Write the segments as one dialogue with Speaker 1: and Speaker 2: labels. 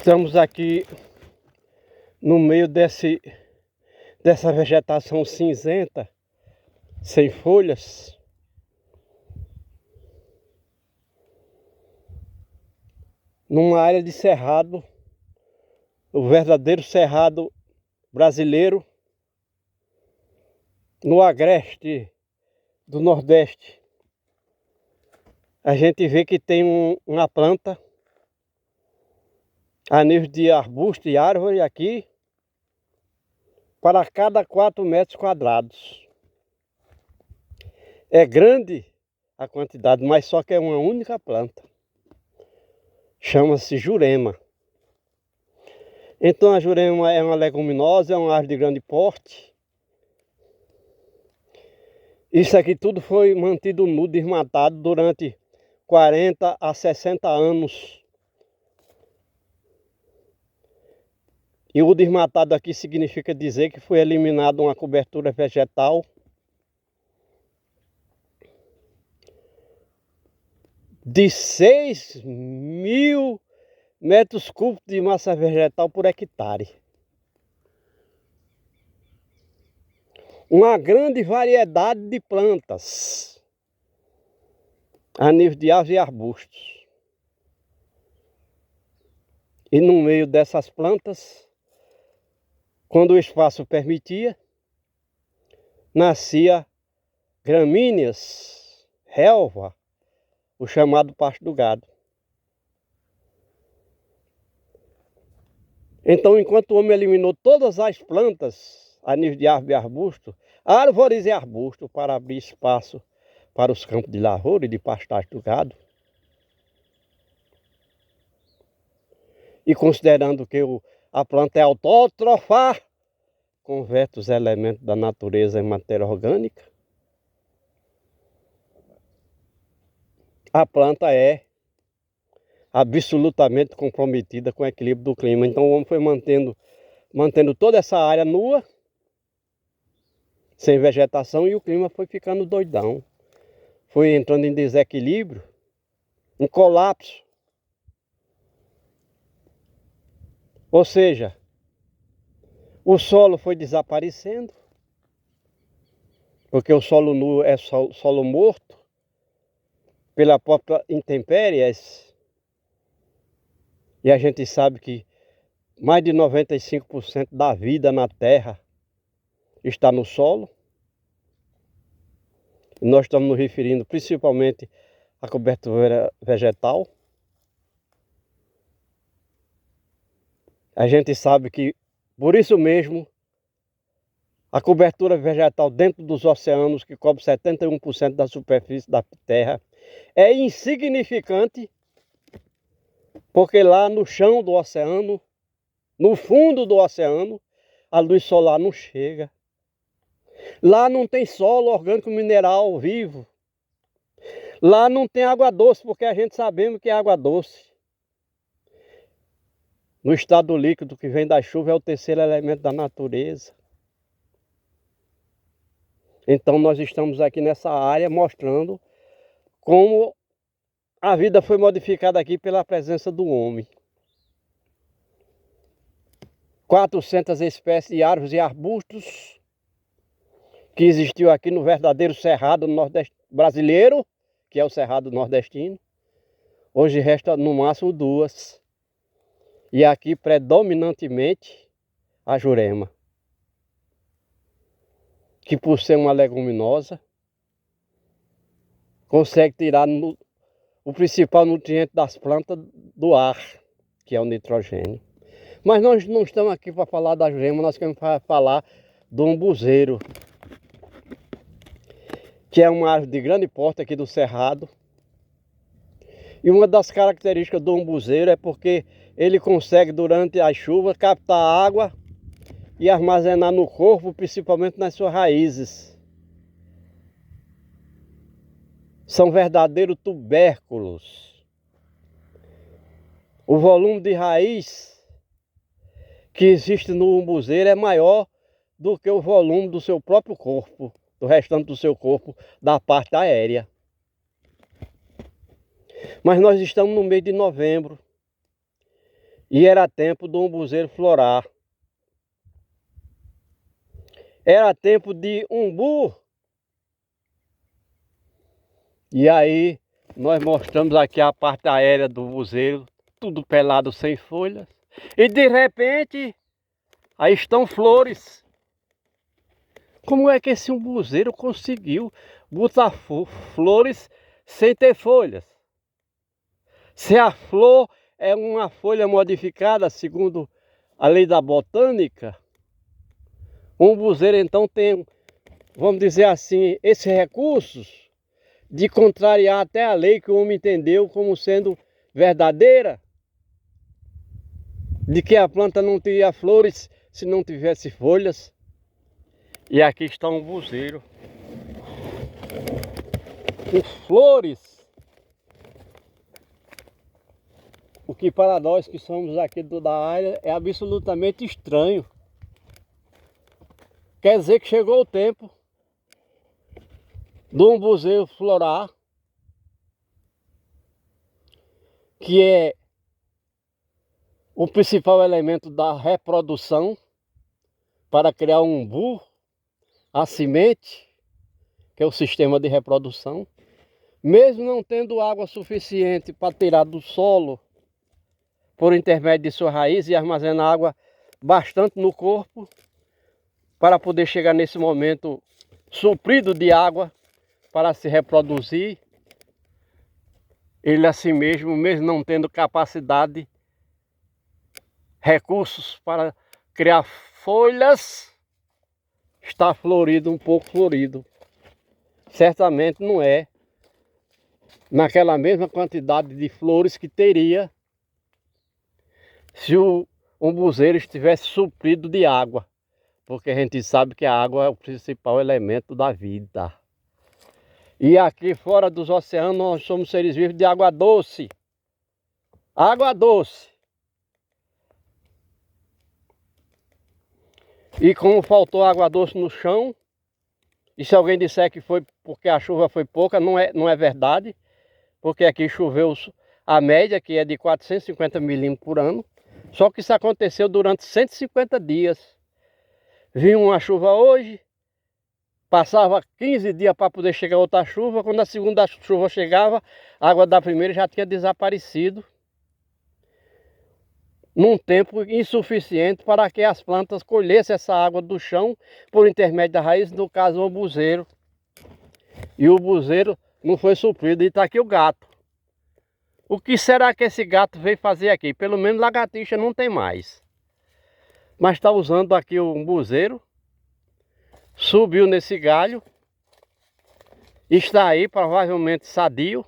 Speaker 1: Estamos aqui no meio dessa vegetação cinzenta, sem folhas. Numa área de cerrado, o verdadeiro cerrado brasileiro, no agreste do Nordeste. A gente vê que tem uma planta a nível de arbusto e árvore aqui para cada 4 metros quadrados. É grande a quantidade, mas só que é uma única planta. Chama-se jurema. Então a jurema é uma leguminosa, é uma árvore de grande porte. Isso aqui tudo foi mantido nu, desmatado durante 40 a 60 anos. E o desmatado aqui significa dizer que foi eliminada uma cobertura vegetal de 6.000 metros cúbicos de massa vegetal por hectare. Uma grande variedade de plantas a nível de árvores e arbustos. E no meio dessas plantas, quando o espaço permitia, nascia gramíneas, relva, o chamado pasto do gado. Então, enquanto o homem eliminou todas as plantas a nível de árvore e arbusto, árvores e arbustos para abrir espaço para os campos de lavoura e de pastagem do gado, e considerando que a planta é autótrofa, converte os elementos da natureza em matéria orgânica, a planta é absolutamente comprometida com o equilíbrio do clima. Então o homem foi mantendo toda essa área nua, sem vegetação, e o clima foi ficando doidão. Foi entrando em desequilíbrio, em colapso. Ou seja, o solo foi desaparecendo, porque o solo nu é solo morto, pela própria intempéries. E a gente sabe que mais de 95% da vida na Terra está no solo. E nós estamos nos referindo principalmente à cobertura vegetal. A gente sabe que, por isso mesmo, a cobertura vegetal dentro dos oceanos, que cobre 71% da superfície da Terra, é insignificante, porque lá no chão do oceano, no fundo do oceano, a luz solar não chega. Lá não tem solo orgânico mineral vivo. Lá não tem água doce, porque a gente sabemos que é água doce. No estado líquido que vem da chuva é o terceiro elemento da natureza. Então nós estamos aqui nessa área mostrando como a vida foi modificada aqui pela presença do homem. 400 espécies de árvores e arbustos que existiu aqui no verdadeiro cerrado brasileiro, que é o cerrado nordestino. Hoje resta no máximo 2. E aqui predominantemente a jurema, que por ser uma leguminosa, consegue tirar o principal nutriente das plantas do ar, que é o nitrogênio. Mas nós não estamos aqui para falar da jurema, nós queremos falar do umbuzeiro, que é uma árvore de grande porte aqui do cerrado. E uma das características do umbuzeiro é porque ele consegue, durante as chuvas, captar água e armazenar no corpo, principalmente nas suas raízes. São verdadeiros tubérculos. O volume de raiz que existe no umbuzeiro é maior do que o volume do seu próprio corpo, do restante do seu corpo, da parte aérea. Mas nós estamos no mês de novembro. E era tempo do umbuzeiro florar. Era tempo de umbu. E aí nós mostramos aqui a parte aérea do umbuzeiro, tudo pelado sem folhas. E de repente, aí estão flores. Como é que esse umbuzeiro conseguiu botar flores sem ter folhas? Se a flor é uma folha modificada segundo a lei da botânica, o umbuzeiro então tem, vamos dizer assim, esses recursos de contrariar até a lei que o homem entendeu como sendo verdadeira, de que a planta não teria flores se não tivesse folhas. E aqui está um umbuzeiro com flores, o que para nós que somos aqui da área é absolutamente estranho. Quer dizer que chegou o tempo do umbuzeiro florar, que é o principal elemento da reprodução para criar um umbu, a semente, que é o sistema de reprodução. Mesmo não tendo água suficiente para tirar do solo por intermédio de sua raiz e armazenar água bastante no corpo, para poder chegar nesse momento suprido de água para se reproduzir, ele assim mesmo não tendo capacidade, recursos para criar folhas, está florido, um pouco florido. Certamente não é naquela mesma quantidade de flores que teria se o umbuzeiro estivesse suprido de água, porque a gente sabe que a água é o principal elemento da vida. E aqui fora dos oceanos nós somos seres vivos de água doce. Água doce. E como faltou água doce no chão, e se alguém disser que foi porque a chuva foi pouca, não é verdade. Porque aqui choveu a média, que é de 450 milímetros por ano. Só que isso aconteceu durante 150 dias. Vinha uma chuva hoje, passava 15 dias para poder chegar outra chuva. Quando a segunda chuva chegava, a água da primeira já tinha desaparecido. Num tempo insuficiente para que as plantas colhessem essa água do chão por intermédio da raiz, no caso o umbuzeiro. E o umbuzeiro não foi suprido. E está aqui o gato. O que será que esse gato veio fazer aqui? Pelo menos lagartixa não tem mais. Mas está usando aqui o umbuzeiro. Subiu nesse galho. Está aí provavelmente sadio.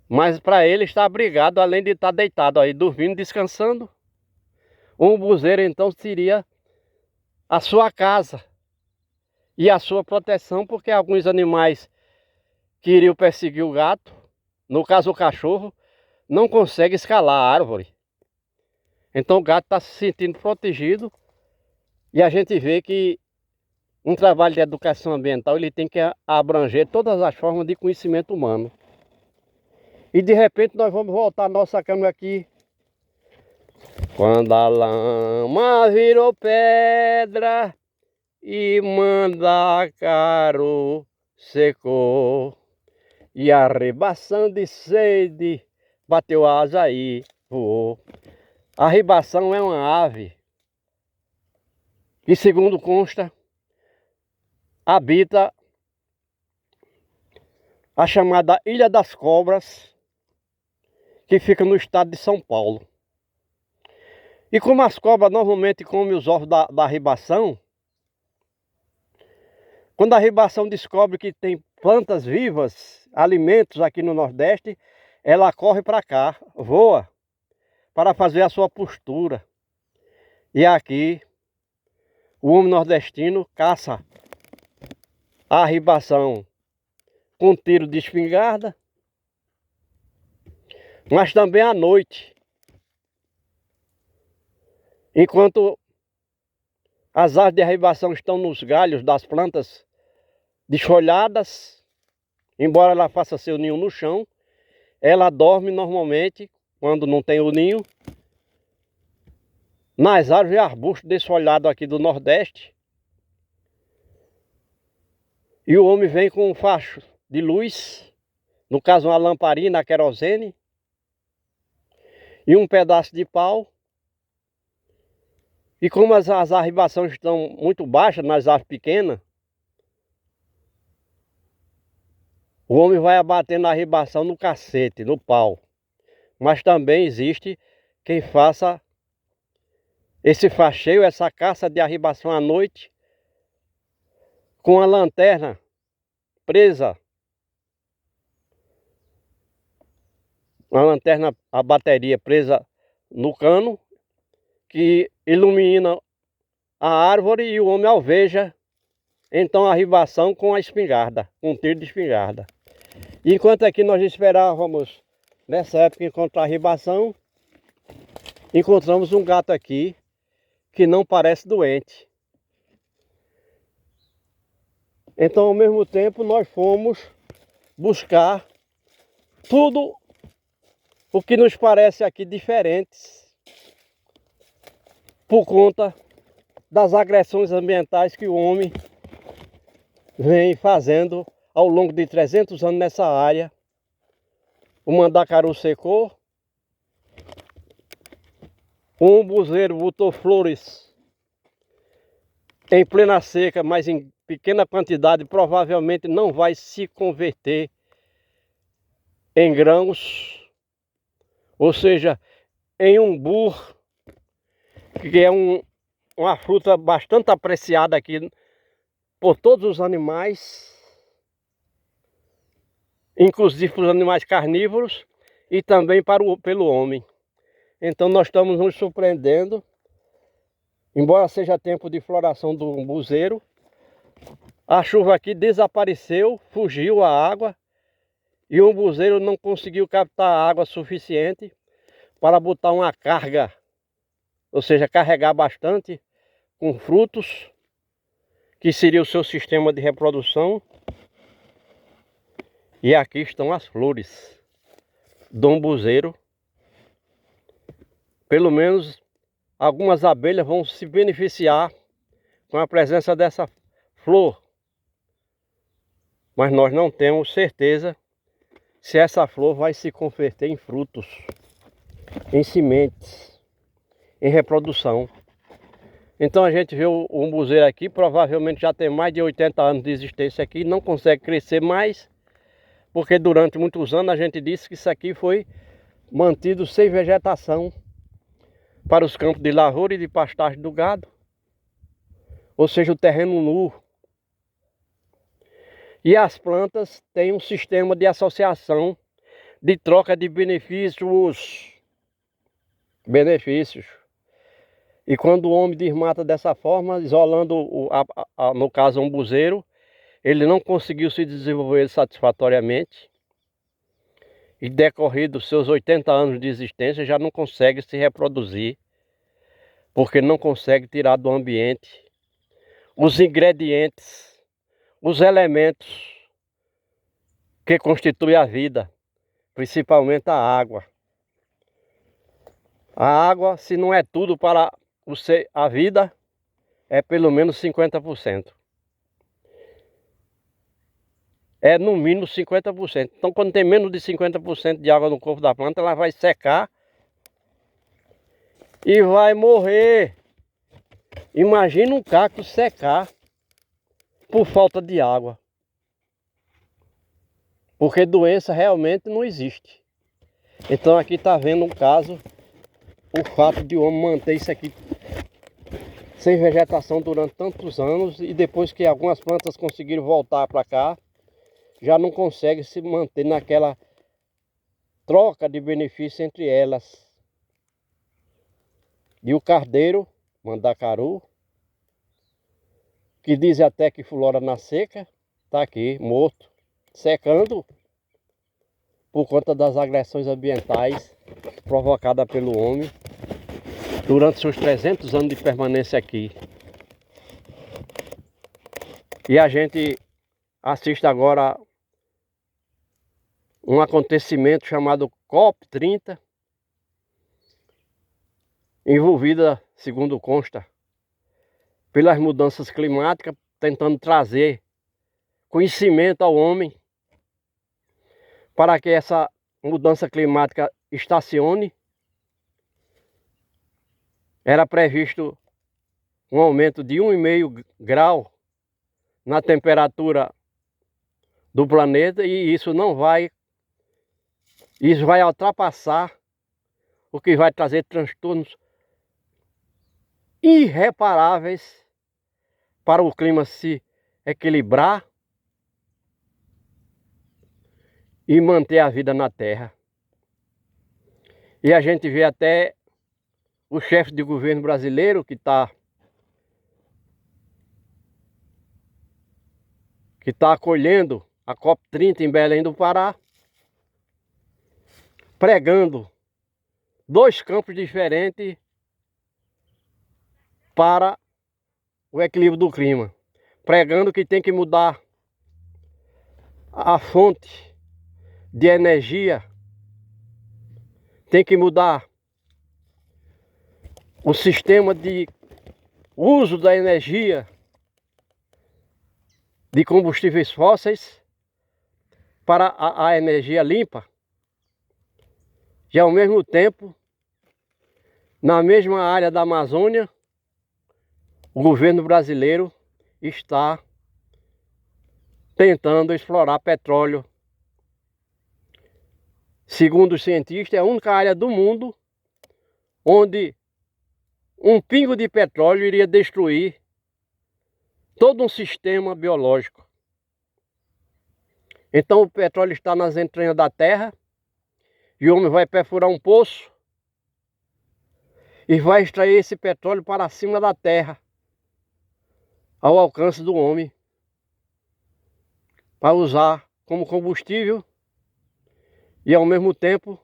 Speaker 1: Mas para ele está abrigado, além de estar deitado aí, dormindo, descansando. O umbuzeiro então seria a sua casa e a sua proteção, porque alguns animais que iriam perseguir o gato, no caso o cachorro, não consegue escalar a árvore. Então o gato está se sentindo protegido e a gente vê que um trabalho de educação ambiental ele tem que abranger todas as formas de conhecimento humano. E de repente nós vamos voltar a nossa cama aqui. Quando a lama virou pedra e mandacaru secou, e a ribação de sede bateu asa e voou. A ribação é uma ave que, segundo consta, habita a chamada Ilha das Cobras, que fica no estado de São Paulo. E como as cobras normalmente comem os ovos da ribação, quando a ribação descobre que tem plantas vivas, alimentos aqui no Nordeste, ela corre para cá, voa, para fazer a sua postura. E aqui, o homem nordestino caça a ribação com tiro de espingarda, mas também à noite, enquanto as árvores de arribação estão nos galhos das plantas desfolhadas, embora ela faça seu ninho no chão, ela dorme normalmente quando não tem o ninho, nas árvores e arbustos desfolhados aqui do Nordeste. E o homem vem com um facho de luz, no caso uma lamparina a querosene, e um pedaço de pau. E como as arribações estão muito baixas nas árvores pequenas, o homem vai abatendo a arribação no cacete, no pau. Mas também existe quem faça esse facheio, essa caça de arribação à noite, com a lanterna presa, a bateria presa no cano, que ilumina a árvore e o homem alveja então a arribação com a espingarda, com um tiro de espingarda. Enquanto aqui nós esperávamos, nessa época, encontrar a arribação, encontramos um gato aqui que não parece doente. Então, ao mesmo tempo, nós fomos buscar tudo o que nos parece aqui diferentes por conta das agressões ambientais que o homem vem fazendo ao longo de 300 anos nessa área. O mandacaru secou, o umbuzeiro botou flores em plena seca, mas em pequena quantidade, provavelmente não vai se converter em grãos, ou seja, em umbu, que é uma fruta bastante apreciada aqui por todos os animais, inclusive para os animais carnívoros e também pelo homem. Então nós estamos nos surpreendendo, embora seja tempo de floração do umbuzeiro, a chuva aqui desapareceu, fugiu a água e o umbuzeiro não conseguiu captar água suficiente para botar uma carga, ou seja, carregar bastante com frutos, que seria o seu sistema de reprodução. E aqui estão as flores do umbuzeiro. Pelo menos algumas abelhas vão se beneficiar com a presença dessa flor. Mas nós não temos certeza se essa flor vai se converter em frutos, em sementes, em reprodução. Então a gente vê o umbuzeiro aqui, provavelmente já tem mais de 80 anos de existência aqui, não consegue crescer mais, porque durante muitos anos a gente disse que isso aqui foi mantido sem vegetação para os campos de lavoura e de pastagem do gado, ou seja, o terreno nu. E as plantas têm um sistema de associação, de troca de benefícios. E quando o homem desmata dessa forma, isolando, no caso, o umbuzeiro, ele não conseguiu se desenvolver satisfatoriamente. E decorridos seus 80 anos de existência, já não consegue se reproduzir, porque não consegue tirar do ambiente os ingredientes, os elementos que constituem a vida, principalmente a água. A água, se não é tudo para a vida, é pelo menos 50%. É no mínimo 50%. Então, quando tem menos de 50% de água no corpo da planta, ela vai secar e vai morrer. Imagina um cacto secar por falta de água. Porque doença realmente não existe. Então aqui está vendo um caso, o fato de o homem manter isso aqui sem vegetação durante tantos anos, e depois que algumas plantas conseguiram voltar para cá, já não consegue se manter naquela troca de benefício entre elas. E o cardeiro, mandacaru, que diz até que flora na seca, está aqui morto, secando por conta das agressões ambientais provocadas pelo homem durante seus 300 anos de permanência aqui. E a gente assiste agora um acontecimento chamado COP30, envolvida, segundo consta, pelas mudanças climáticas, tentando trazer conhecimento ao homem para que essa mudança climática estacione. Era previsto um aumento de 1,5 grau na temperatura do planeta e isso vai ultrapassar, o que vai trazer transtornos irreparáveis para o clima se equilibrar e manter a vida na Terra. E a gente vê até o chefe de governo brasileiro que está acolhendo a COP30 em Belém do Pará, pregando 2 campos diferentes para o equilíbrio do clima, pregando que tem que mudar a fonte de energia, tem que mudar o sistema de uso da energia de combustíveis fósseis para a energia limpa. E ao mesmo tempo, na mesma área da Amazônia, o governo brasileiro está tentando explorar petróleo. Segundo os cientistas, é a única área do mundo onde um pingo de petróleo iria destruir todo um sistema biológico. Então o petróleo está nas entranhas da terra e o homem vai perfurar um poço e vai extrair esse petróleo para cima da terra, ao alcance do homem, para usar como combustível. E ao mesmo tempo,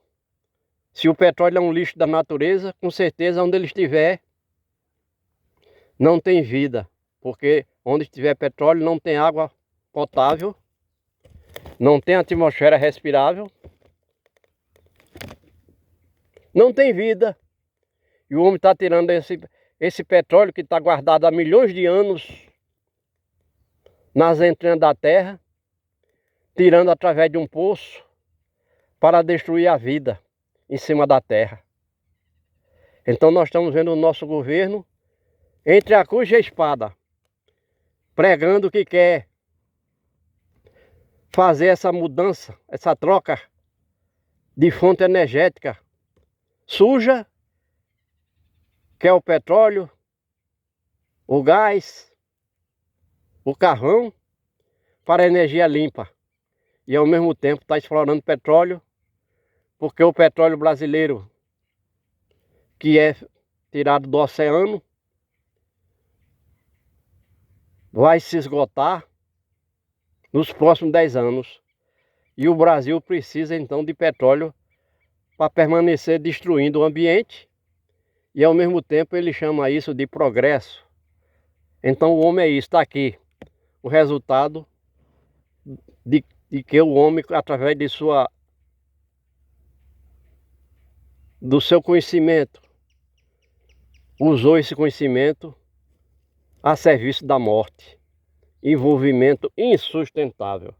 Speaker 1: se o petróleo é um lixo da natureza, com certeza onde ele estiver não tem vida, porque onde estiver petróleo não tem água potável, não tem atmosfera respirável, não tem vida. E o homem está tirando esse petróleo que está guardado há milhões de anos nas entranhas da terra, tirando através de um poço para destruir a vida em cima da terra. Então nós estamos vendo o nosso governo entre a cruz e a espada, pregando que quer fazer essa mudança, essa troca de fonte energética suja, que é o petróleo, o gás, o carvão, para a energia limpa. E ao mesmo tempo está explorando petróleo, porque o petróleo brasileiro, que é tirado do oceano, vai se esgotar nos próximos 10 anos. E o Brasil precisa então de petróleo para permanecer destruindo o ambiente. E ao mesmo tempo ele chama isso de progresso. Então o homem é isso, está aqui o resultado de que o homem, através do seu conhecimento, usou esse conhecimento a serviço da morte. Envolvimento insustentável.